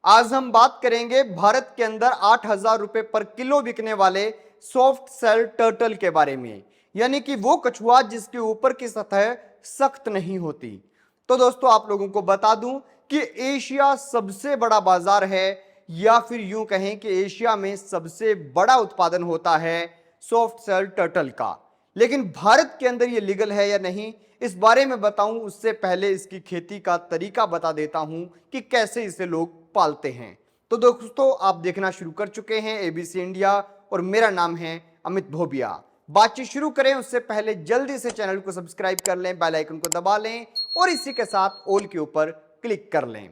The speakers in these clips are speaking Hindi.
आज हम बात करेंगे भारत के अंदर 8,000 रुपए पर किलो बिकने वाले सॉफ्ट सेल टर्टल के बारे में, यानी कि वो कछुआ जिसके ऊपर की सतह सख्त नहीं होती। तो दोस्तों आप लोगों को बता दूं कि एशिया सबसे बड़ा बाजार है, या फिर यूं कहें कि एशिया में सबसे बड़ा उत्पादन होता है सॉफ्ट सेल टर्टल का। लेकिन भारत के अंदर ये लीगल है या नहीं, इस बारे में बताऊं उससे पहले इसकी खेती का तरीका बता देता हूं कि कैसे इसे लोग पालते हैं। तो दोस्तों आप देखना शुरू कर चुके हैं एबीसी इंडिया और मेरा नाम है अमित भोबिया। बातचीत शुरू करें उससे पहले जल्दी से चैनल को सब्सक्राइब कर लें, बेल आइकन को दबा लें और इसी के साथ ऑल के ऊपर क्लिक कर लें।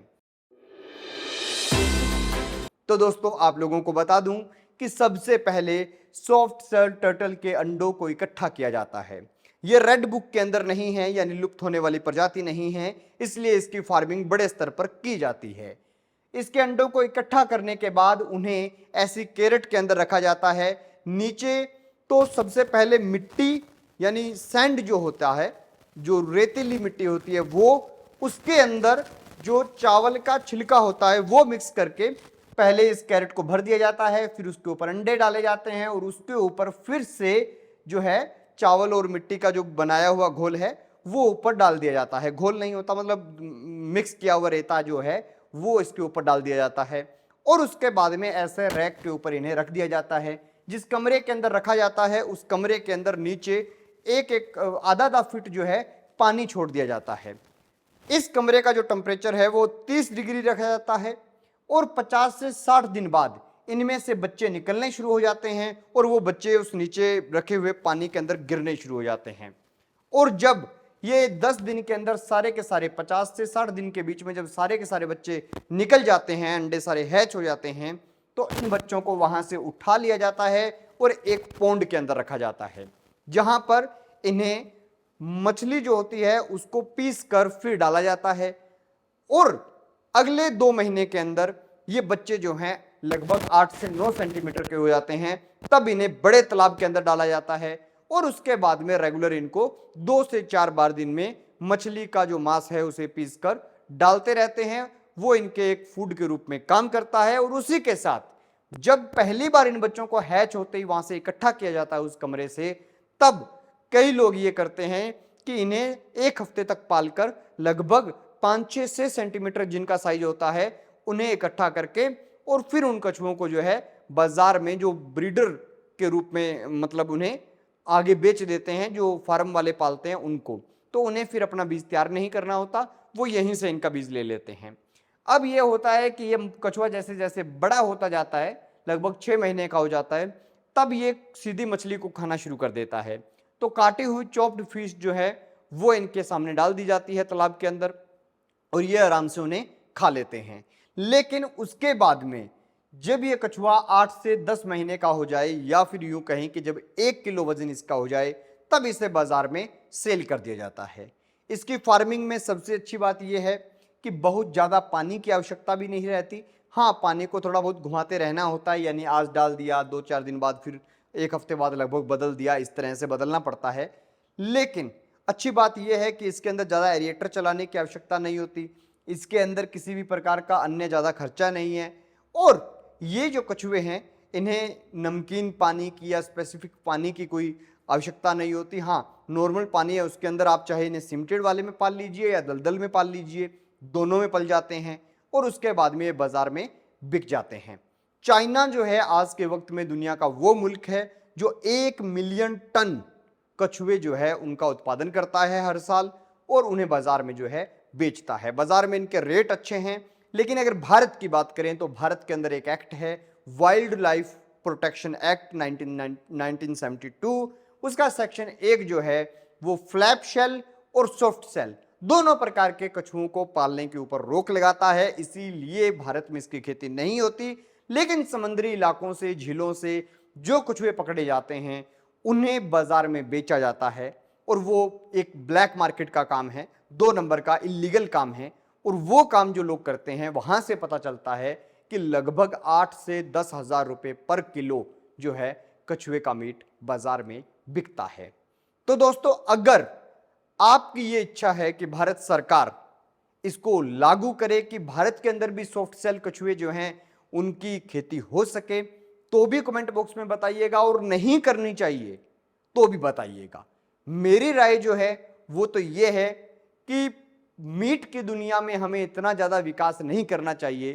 तो दोस्तों आप लोगों को बता दूं कि सबसे पहले सॉफ्ट सेल टर्टल के अंडों को इकट्ठा किया जाता है। यह रेड बुक के अंदर नहीं है, यानी लुप्त होने वाली प्रजाति नहीं है, इसलिए इसकी फार्मिंग बड़े स्तर पर की जाती है। इसके अंडों को इकट्ठा करने के बाद उन्हें ऐसी कैरेट के अंदर रखा जाता है। नीचे तो सबसे पहले मिट्टी यानी सैंड जो होता है, जो रेतीली मिट्टी होती है, वो उसके अंदर जो चावल का छिलका होता है वो मिक्स करके पहले इस कैरेट को भर दिया जाता है। फिर उसके ऊपर अंडे डाले जाते हैं और उसके ऊपर फिर से जो है चावल और मिट्टी का जो बनाया हुआ घोल है वो ऊपर डाल दिया जाता है। घोल नहीं होता, मतलब मिक्स किया हुआ रेता जो है वो इसके ऊपर डाल दिया जाता है और उसके बाद में ऐसे रैक के ऊपर इन्हें रख दिया जाता है। जिस कमरे के अंदर रखा जाता है उस कमरे के अंदर नीचे एक एक आधा आधा फीट जो है पानी छोड़ दिया जाता है। इस कमरे का जो टेम्परेचर है वो 30 डिग्री रखा जाता है और 50 से 60 दिन बाद इनमें से बच्चे निकलने शुरू हो जाते हैं और वो बच्चे उस नीचे रखे हुए पानी के अंदर गिरने शुरू हो जाते हैं। और जब ये 10 दिन के अंदर सारे के सारे 50 से 60 दिन के बीच में जब सारे के सारे बच्चे निकल जाते हैं, अंडे सारे हैच हो जाते हैं, तो इन बच्चों को वहां से उठा लिया जाता है और एक पोंड के अंदर रखा जाता है, जहां पर इन्हें मछली जो होती है उसको पीस कर फिर डाला जाता है। और अगले 2 महीने के अंदर ये बच्चे जो हैं लगभग 8 से 9 सेंटीमीटर के हो जाते हैं, तब इन्हें बड़े तालाब के अंदर डाला जाता है और उसके बाद में रेगुलर इनको 2 से 4 बार दिन में मछली का जो मांस है उसे पीस कर डालते रहते हैं। वो इनके एक फूड के रूप में काम करता है। और उसी के साथ जब पहली बार इन बच्चों को हैच होते ही वहां से इकट्ठा किया जाता है उस कमरे से, तब कई लोग ये करते हैं कि इन्हें 1 हफ्ते तक पालकर लगभग 5-6 से सेंटीमीटर जिनका साइज होता है उन्हें इकट्ठा करके और फिर उन कछुओं को जो है बाजार में जो ब्रीडर के रूप में मतलब उन्हें आगे बेच देते हैं, जो फार्म वाले पालते हैं उनको। तो उन्हें फिर अपना बीज तैयार नहीं करना होता, वो यहीं से इनका बीज ले लेते हैं। अब ये होता है कि ये कछुआ जैसे जैसे बड़ा होता जाता है, लगभग 6 महीने का हो जाता है, तब ये सीधी मछली को खाना शुरू कर देता है। तो काटी हुई चॉप्ड फिश जो है वो इनके सामने डाल दी जाती है तालाब के अंदर और ये आराम से उन्हें खा लेते हैं। लेकिन उसके बाद में जब ये कछुआ 8 से 10 महीने का हो जाए, या फिर यूं कहें कि जब 1 किलो वजन इसका हो जाए, तब इसे बाजार में सेल कर दिया जाता है। इसकी फार्मिंग में सबसे अच्छी बात यह है कि बहुत ज़्यादा पानी की आवश्यकता भी नहीं रहती। हाँ, पानी को थोड़ा बहुत घुमाते रहना होता है, यानी आज डाल दिया, 2-4 दिन बाद फिर 1 हफ्ते बाद लगभग बदल दिया, इस तरह से बदलना पड़ता है। लेकिन अच्छी बात यह है कि इसके अंदर ज़्यादा एरिएटर चलाने की आवश्यकता नहीं होती, इसके अंदर किसी भी प्रकार का अन्य ज़्यादा खर्चा नहीं है। और ये जो कछुए हैं इन्हें नमकीन पानी की या स्पेसिफिक पानी की कोई आवश्यकता नहीं होती। हाँ, नॉर्मल पानी है उसके अंदर आप चाहे इन्हें सिमटेड वाले में पाल लीजिए या दलदल में पाल लीजिए, दोनों में पल जाते हैं और उसके बाद में ये बाजार में बिक जाते हैं। चाइना जो है आज के वक्त में दुनिया का वो मुल्क है जो 1 मिलियन टन कछुए जो है उनका उत्पादन करता है हर साल और उन्हें बाजार में जो है बेचता है। बाजार में इनके रेट अच्छे हैं। लेकिन अगर भारत की बात करें तो भारत के अंदर एक एक्ट है, वाइल्ड लाइफ प्रोटेक्शन एक्ट 1972। उसका सेक्शन 1 जो है वो फ्लैप शेल और सॉफ्ट सेल दोनों प्रकार के कछुओं को पालने के ऊपर रोक लगाता है। इसीलिए भारत में इसकी खेती नहीं होती। लेकिन समुद्री इलाकों से, झीलों से जो कछुए पकड़े जाते हैं उन्हें बाजार में बेचा जाता है और वो एक ब्लैक मार्केट का काम है, 2 नंबर का इलीगल काम है। और वो काम जो लोग करते हैं वहां से पता चलता है कि लगभग 8 से 10 हजार रुपए पर किलो जो है कछुए का मीट बाजार में बिकता है। तो दोस्तों अगर आपकी ये इच्छा है कि भारत सरकार इसको लागू करे कि भारत के अंदर भी सॉफ्ट सेल कछुए जो हैं उनकी खेती हो सके, तो भी कमेंट बॉक्स में बताइएगा, और नहीं करनी चाहिए तो भी बताइएगा। मेरी राय जो है वो तो ये है कि मीट की दुनिया में हमें इतना ज्यादा विकास नहीं करना चाहिए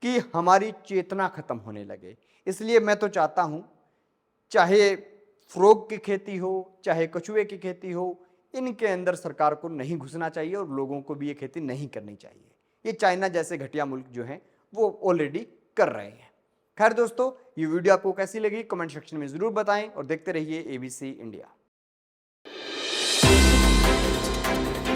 कि हमारी चेतना खत्म होने लगे। इसलिए मैं तो चाहता हूं, चाहे फ्रॉग की खेती हो, चाहे कछुए की खेती हो, इनके अंदर सरकार को नहीं घुसना चाहिए और लोगों को भी ये खेती नहीं करनी चाहिए। ये चाइना जैसे घटिया मुल्क जो हैं वो ऑलरेडी कर रहे हैं। खैर दोस्तों, ये वीडियो आपको कैसी लगी कमेंट सेक्शन में जरूर बताएं और देखते रहिए एबीसी इंडिया।